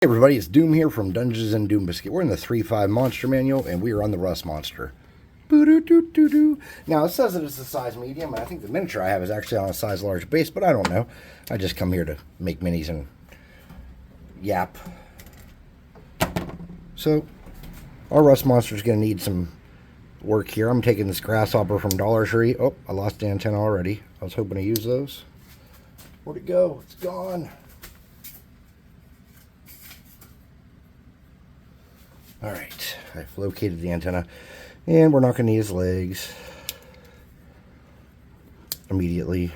Hey everybody, it's Doom here from Dungeons and Doom Biscuit. We're in the 3.5 Monster Manual, and we are on the Rust Monster. Boo-doo-doo-doo-doo. Now, it says that it's a size medium, and I think the miniature I have is actually on a size large base, but I don't know. I just come here to make minis and yap. So, our Rust Monster is going to need some work here. I'm taking this grasshopper from Dollar Tree. Oh, I lost the antenna already. I was hoping to use those. Where'd it go? It's gone. Alright, I've located the antenna, and we're not going to need his legs immediately.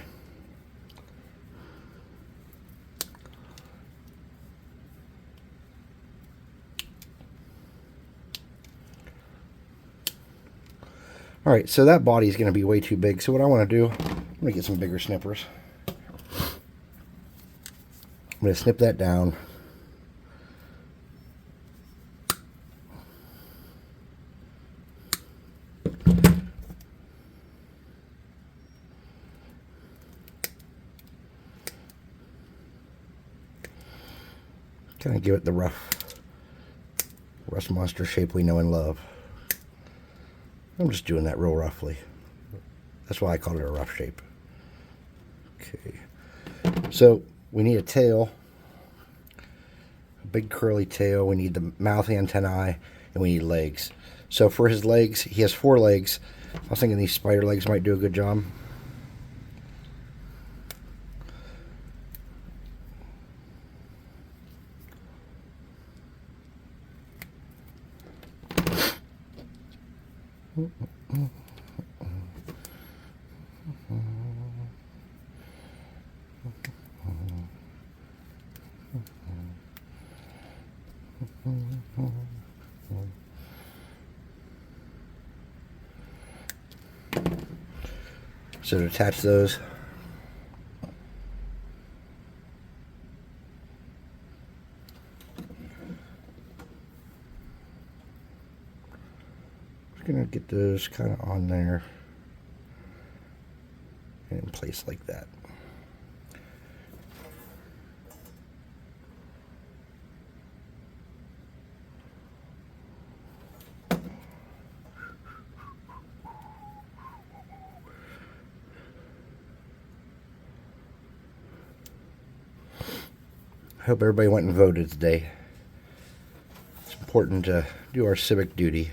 Alright, so that body is going to be way too big, so what I want to do, I'm going to get some bigger snippers. I'm going to snip that down. Kind of give it the Rust Monster shape we know and love. I'm just doing that real roughly. That's why I called it a rough shape. Okay. So we need a tail. A big curly tail. We need the mouth antennae. And we need legs. So for his legs, he has 4 legs. I was thinking these spider legs might do a good job. So to attach those, just gonna get those kind of on there and in place like that. I hope everybody went and voted today. It's important to do our civic duty.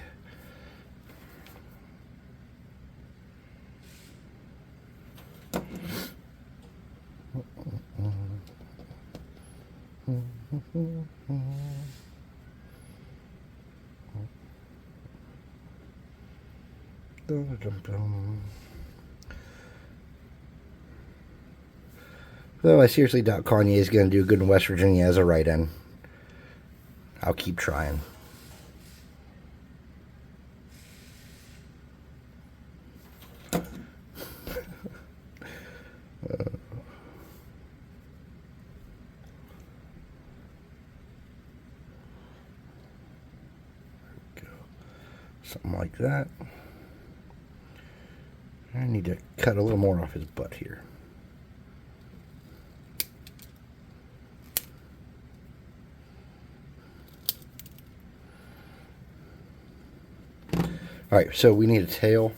Though I seriously doubt Kanye is going to do good in West Virginia as a write-in. I'll keep trying. Something like that. I need to cut a little more off his butt here. Alright, so we need a tail.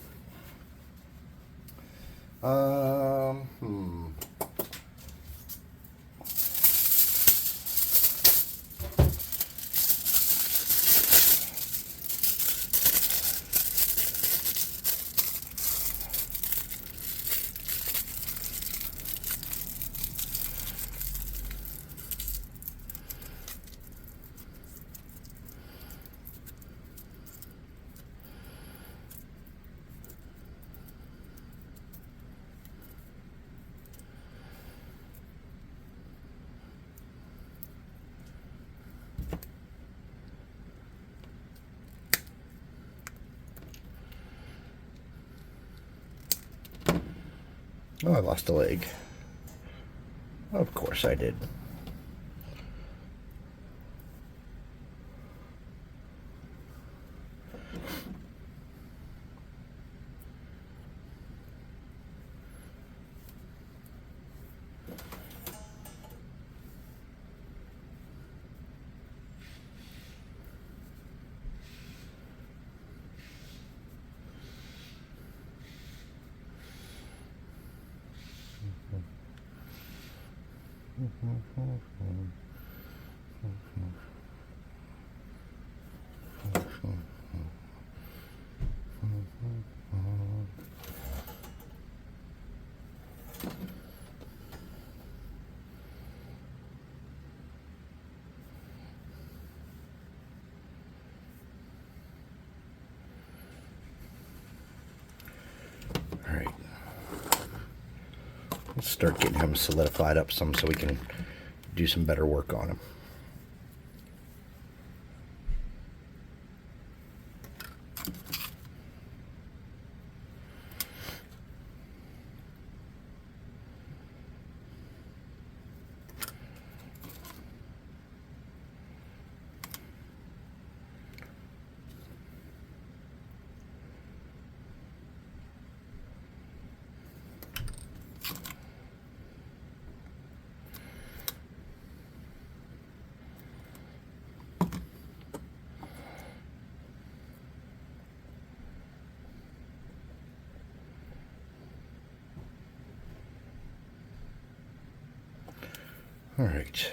Oh, I lost a leg. Of course I did. All right. Let's start getting him solidified up some so we can do some better work on him. All right.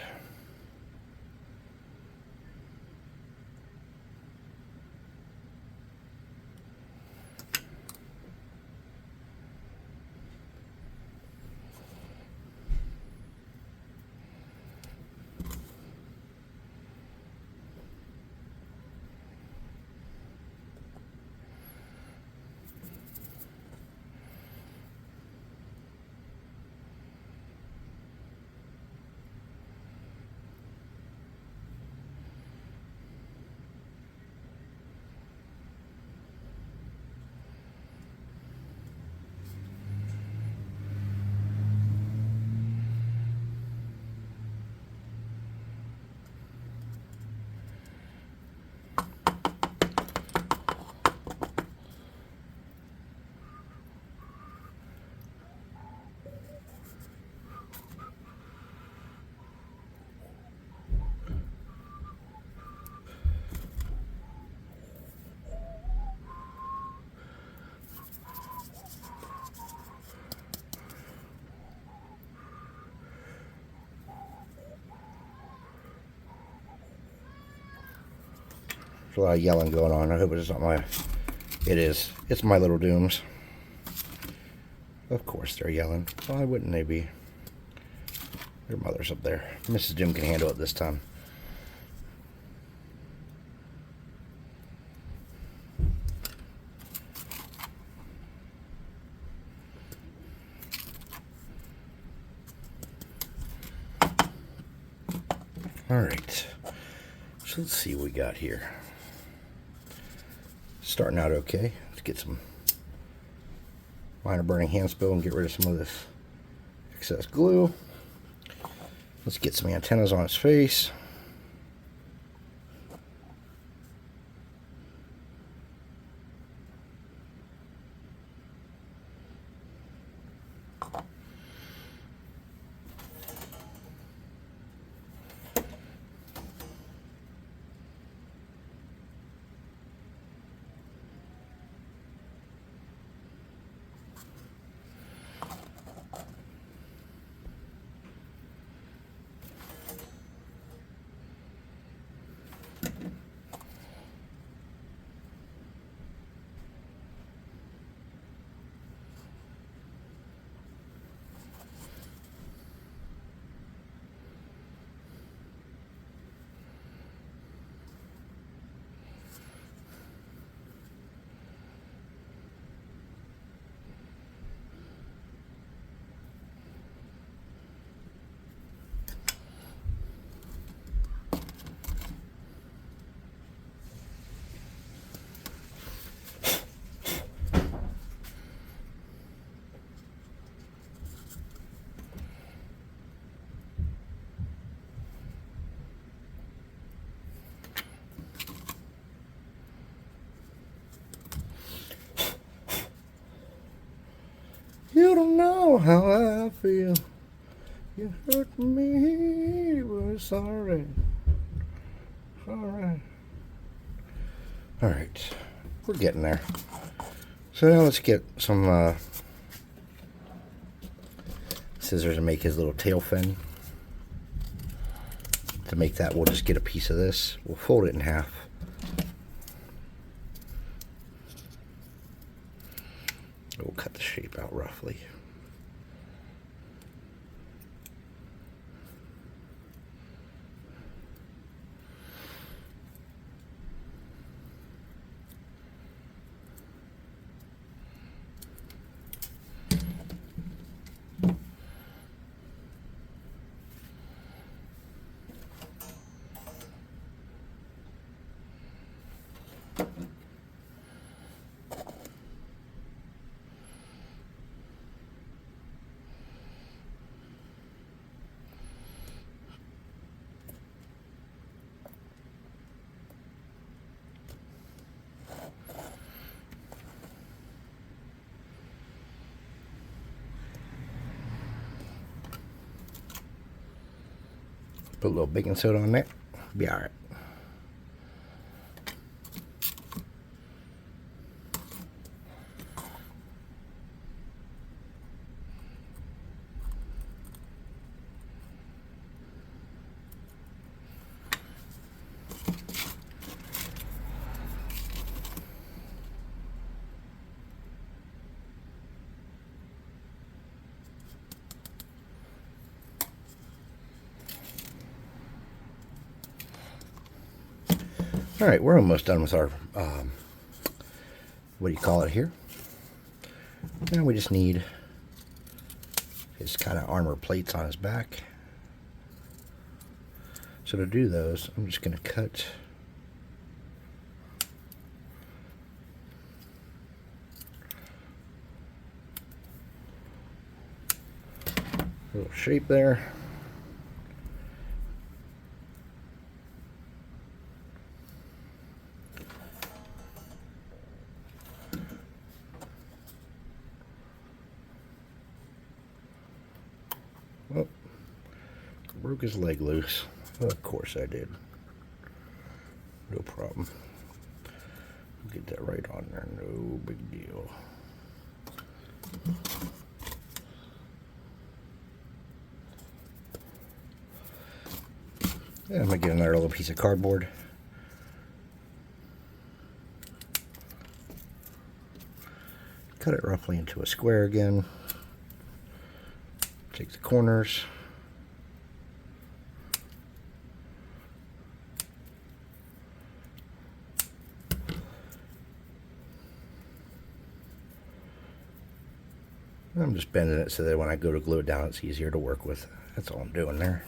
There's a lot of yelling going on. I hope it's not my... It is. It's my little dooms. Of course they're yelling. Why wouldn't they be? Their mother's up there. Mrs. Doom can handle it this time. Alright. So let's see what we got here. Starting out okay. Let's get some minor burning hand spill and get rid of some of this excess glue. Let's get some antennas on its face. You don't know how I feel. You hurt me, but it's alright. Alright. Alright. We're getting there. So now let's get some scissors and make his little tail fin. To make that, we'll just get a piece of this. We'll fold it in half. We'll cut the shape out roughly. Put a little baking soda on there. Be all right. All right, we're almost done with our, what do you call it here? Now we just need his kind of armor plates on his back. So to do those, I'm just going to cut a little shape there. Oh, broke his leg loose. Of course I did. No problem. Get that right on there. No big deal. And I'm going to get another little piece of cardboard. Cut it roughly into a square again. Take the corners. I'm just bending it so that when I go to glue it down, it's easier to work with. That's all I'm doing there.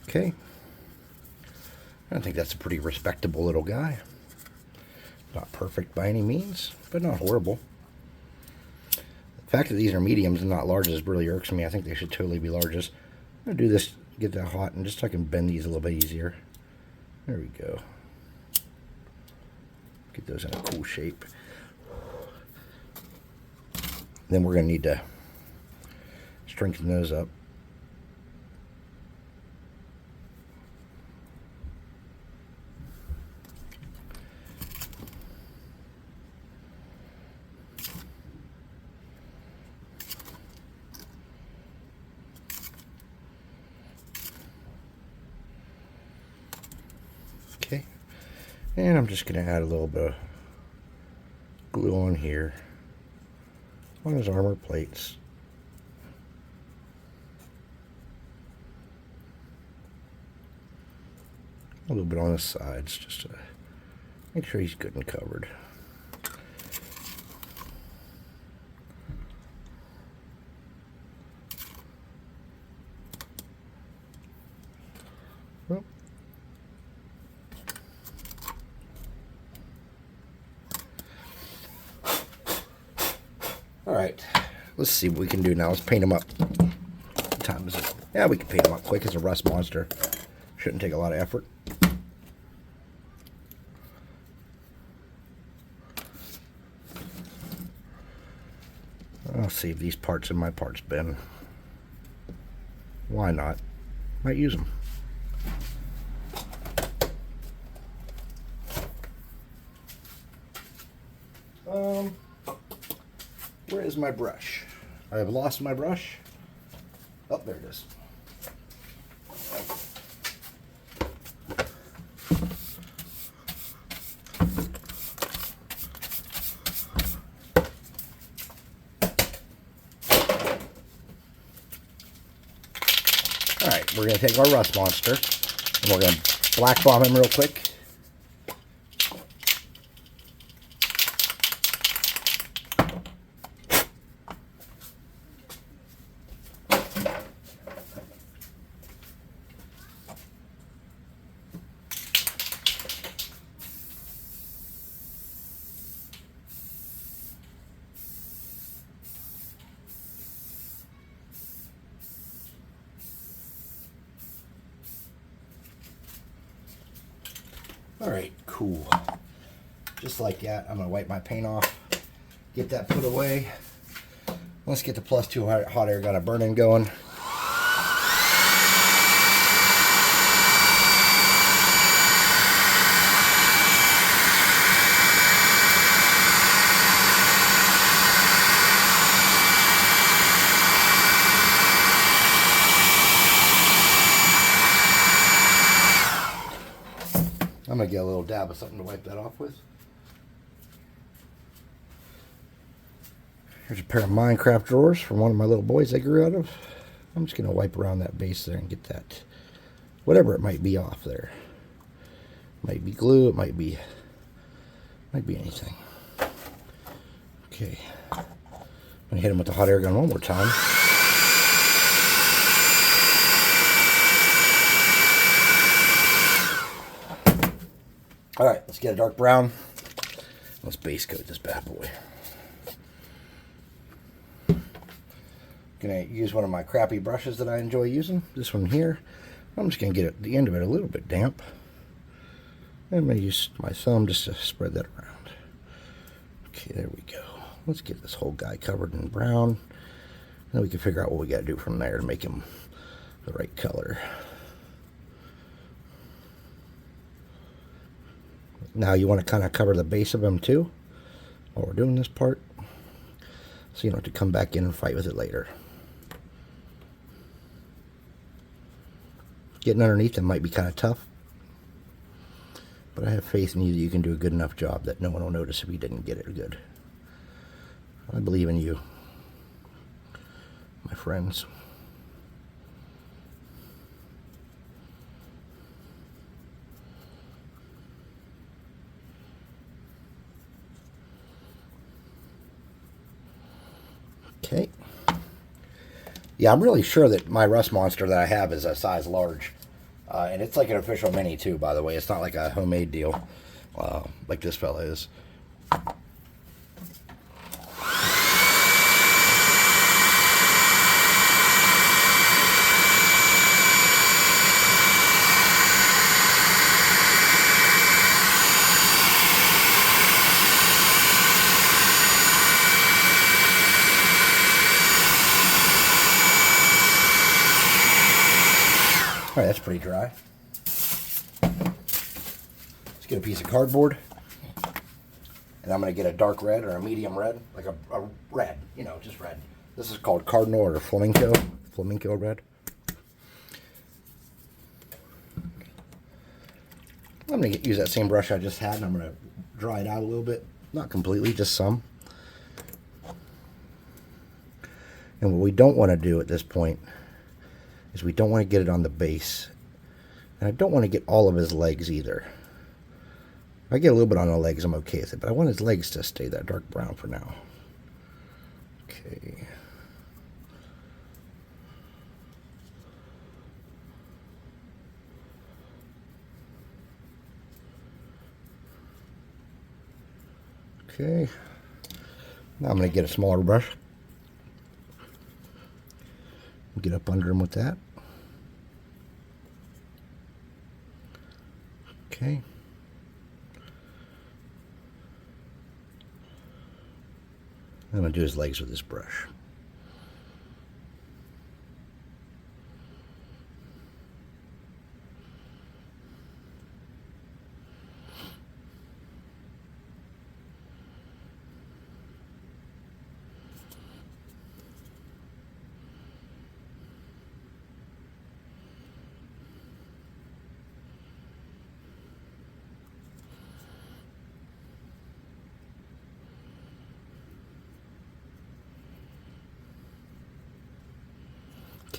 Okay, I think that's a pretty respectable little guy. Not perfect by any means, but not horrible. The fact that these are mediums and not larges really irks me. I think they should totally be larges. I'm going to do this, get that hot, and just so I can bend these a little bit easier. There we go. Get those in a cool shape. Then we're going to need to strengthen those up. Okay, and I'm just going to add a little bit of glue on here on his armor plates. A little bit on the sides just to make sure he's good and covered. Well, all right, let's see what we can do now. Let's paint him up. What time is it? Yeah, we can paint him up quick. It's a rust monster. Shouldn't take a lot of effort. I'll save these parts in my parts bin. Why not? Might use them. Where is my brush? I have lost my brush. Oh, there it is. Alright, we're going to take our rust monster and we're going to black bomb him real quick. Alright, cool. Just like that, I'm going to wipe my paint off, get that put away. Let's get the +2 hot air gun a burning going. I'm going to get a little dab of something to wipe that off with. Here's a pair of Minecraft drawers from one of my little boys I grew out of. I'm just going to wipe around that base there and get that, whatever it might be, off there. Might be glue, it might be anything. Okay. I'm going to hit him with the hot air gun one more time. Alright, let's get a dark brown. Let's base coat this bad boy. Gonna use one of my crappy brushes that I enjoy using. This one here. I'm just gonna get the end of it a little bit damp. And I'm gonna use my thumb just to spread that around. Okay, there we go. Let's get this whole guy covered in brown. Then we can figure out what we gotta do from there to make him the right color. Now you want to kind of cover the base of them too while we're doing this part, so you don't have to come back in and fight with it later. Getting underneath them might be kind of tough, but I have faith in you that you can do a good enough job that no one will notice if you didn't get it good. I believe in you, my friends. Okay. Yeah, I'm really sure that my rust monster that I have is a size large. And it's like an official mini too, by the way. It's not like a homemade deal like this fella is. Alright, that's pretty dry. Let's get a piece of cardboard. And I'm going to get a dark red or a medium red. Like a red, you know, just red. This is called cardinal or flamenco. Flamenco red. I'm going to use that same brush I just had, and I'm going to dry it out a little bit. Not completely, just some. And what we don't want to do at this point is we don't want to get it on the base. And I don't want to get all of his legs either. If I get a little bit on the legs, I'm okay with it, but I want his legs to stay that dark brown for now. Okay. Okay. Now I'm going to get a smaller brush. Get up under him with that. Okay. I'm going to do his legs with this brush.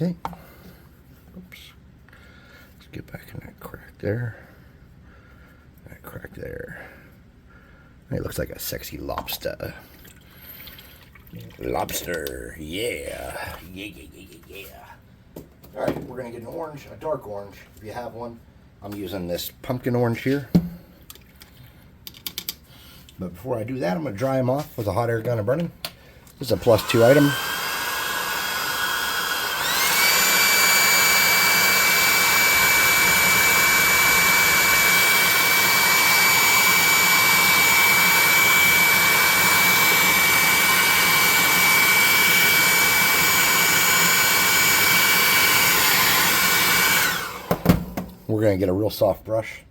Okay. Oops. Let's get back in that crack there. That crack there. It looks like a sexy lobster. Lobster, yeah. Yeah. All right, we're gonna get an orange, a dark orange, if you have one. I'm using this pumpkin orange here. But before I do that, I'm gonna dry them off with a hot air gun and burning. This is a +2 item. We're going to get a real soft brush.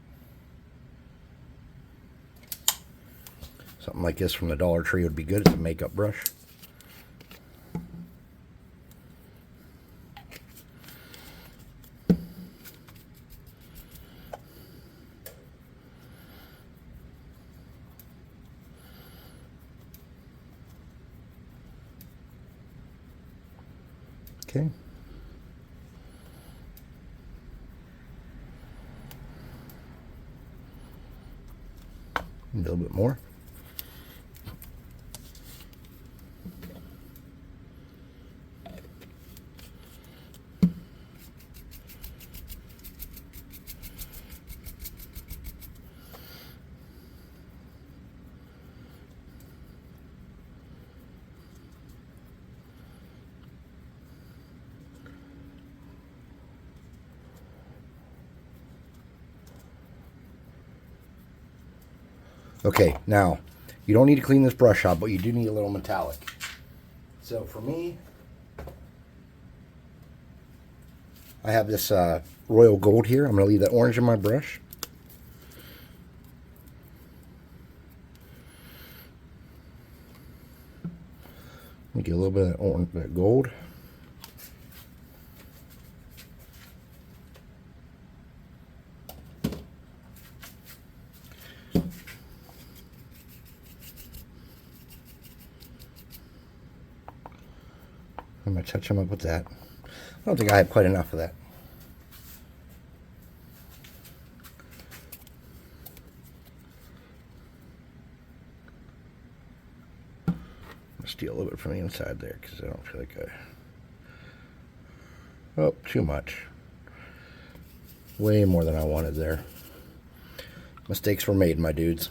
Something like this from the Dollar Tree would be good. It's a makeup brush. Okay. A little bit more. Okay, now, you don't need to clean this brush out, but you do need a little metallic. So for me, I have this royal gold here. I'm going to leave that orange in my brush. Let me get a little bit of that orange, that gold. I'm going to touch them up with that. I don't think I have quite enough of that. I'll steal a little bit from the inside there because I don't feel like I... Oh, too much. Way more than I wanted there. Mistakes were made, my dudes.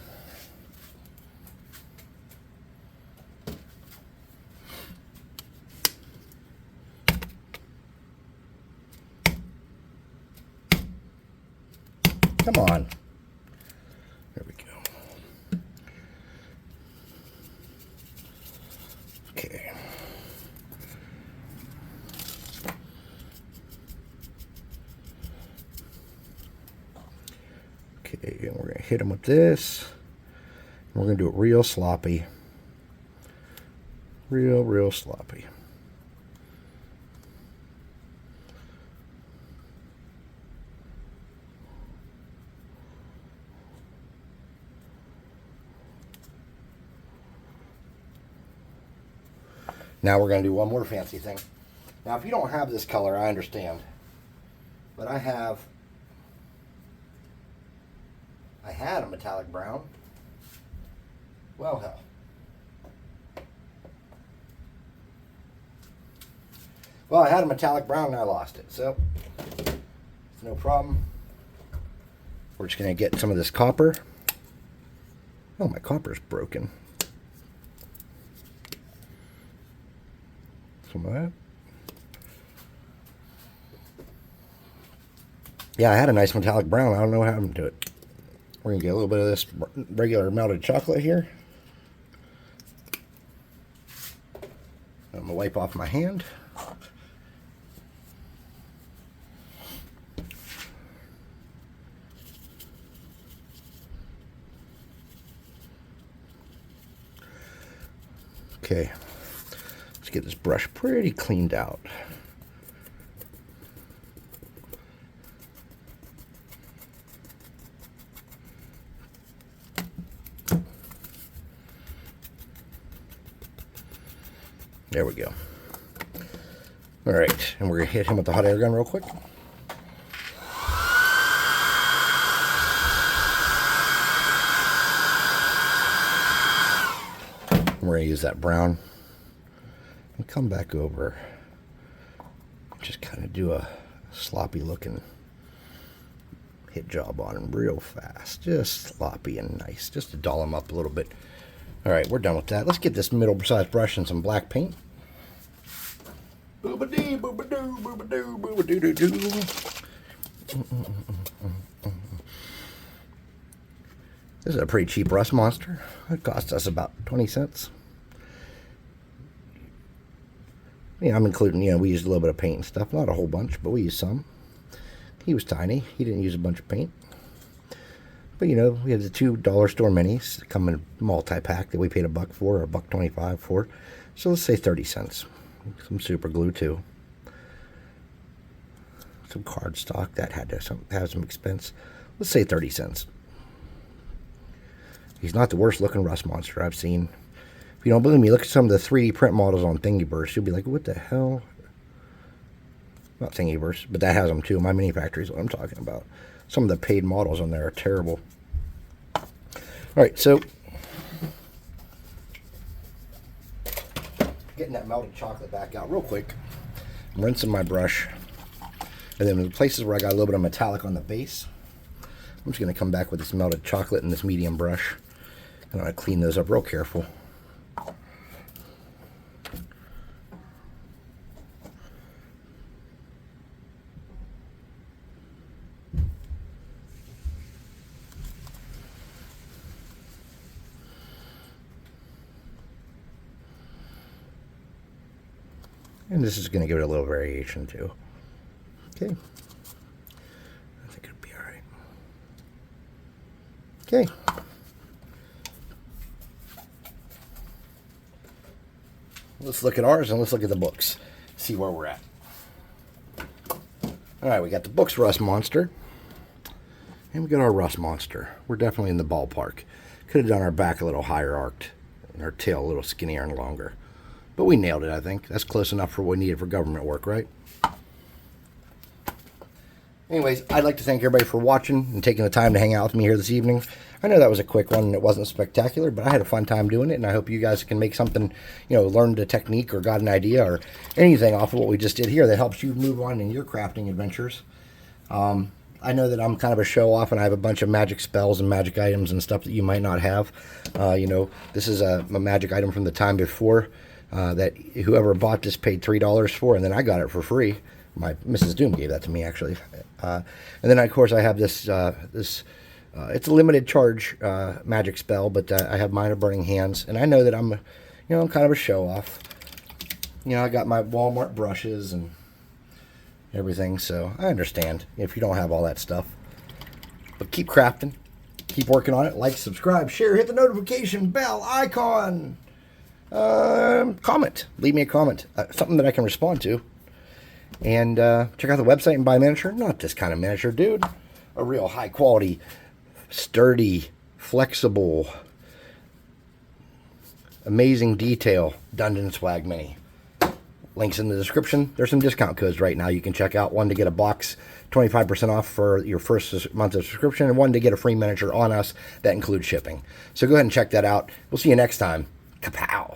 Come on. There we go. Okay. Okay, and we're going to hit them with this. We're going to do it real sloppy. Real sloppy. Now we're going to do one more fancy thing. Now, if you don't have this color, I understand. But I had a metallic brown. Well, hell. Well, I had a metallic brown and I lost it. So, it's no problem. We're just going to get some of this copper. Oh, my copper's broken. Some of that. Yeah, I had a nice metallic brown. I don't know what happened to it. We're going to get a little bit of this regular melted chocolate here. I'm going to wipe off my hand. Okay, let's get this brush pretty cleaned out. There we go. All right, and we're going to hit him with the hot air gun real quick. We're going to use that brown and come back over. Just kind of do a sloppy looking hit job on him real fast. Just sloppy and nice. Just to doll him up a little bit. All right, we're done with that. Let's get this middle-sized brush and some black paint. Boobadee, boobadoo, boobadoo, boobadoo-doo-doo. This is a pretty cheap rust monster. It cost us about 20 cents. Yeah, I'm including, we used a little bit of paint and stuff. Not a whole bunch, but we used some. He was tiny. He didn't use a bunch of paint. But, we have the $2 store minis that come in a multi-pack that we paid $1 for, or $1.25 for. So let's say 30 cents. Some super glue, too. Some cardstock. That had to have some expense. Let's say 30 cents. He's not the worst looking rust monster I've seen. If you don't believe me, look at some of the 3D print models on Thingiverse. You'll be like, what the hell? Not Thingiverse, but that has them too. My Mini Factory is what I'm talking about. Some of the paid models on there are terrible. All right, so getting that melted chocolate back out real quick. I'm rinsing my brush. And then in the places where I got a little bit of metallic on the base, I'm just going to come back with this melted chocolate and this medium brush. And I'm going to clean those up real careful. And this is going to give it a little variation too. Okay. I think it'll be all right. Okay. Let's look at ours and let's look at the books. See where we're at. All right, we got the books Rust Monster. And we got our Rust Monster. We're definitely in the ballpark. Could have done our back a little higher arced and our tail a little skinnier and longer. But we nailed it, I think. That's close enough for what we needed for government work, right? Anyways, I'd like to thank everybody for watching and taking the time to hang out with me here this evening. I know that was a quick one and it wasn't spectacular, but I had a fun time doing it, and I hope you guys can make something, learned a technique or got an idea or anything off of what we just did here that helps you move on in your crafting adventures. I know that I'm kind of a show-off, and I have a bunch of magic spells and magic items and stuff that you might not have. This is a magic item from the time before that whoever bought this paid $3 for, and then I got it for free. My Mrs. Doom gave that to me, actually. And then, of course, I have this it's a limited charge magic spell, but I have Minor Burning Hands, and I know that I'm kind of a show-off. I got my Walmart brushes and everything, so I understand if you don't have all that stuff. But keep crafting, keep working on it. Like, subscribe, share, hit the notification bell icon. Comment, leave me a comment, something that I can respond to. And check out the website and buy a miniature. Not this kind of miniature, dude. A real high quality, sturdy, flexible, amazing detail Dungeon Swag Mini. Links in the description. There's some discount codes right now you can check out. One to get a box, 25% off for your first month of subscription, and one to get a free miniature on us that includes shipping. So go ahead and check that out. We'll see you next time. Kapow!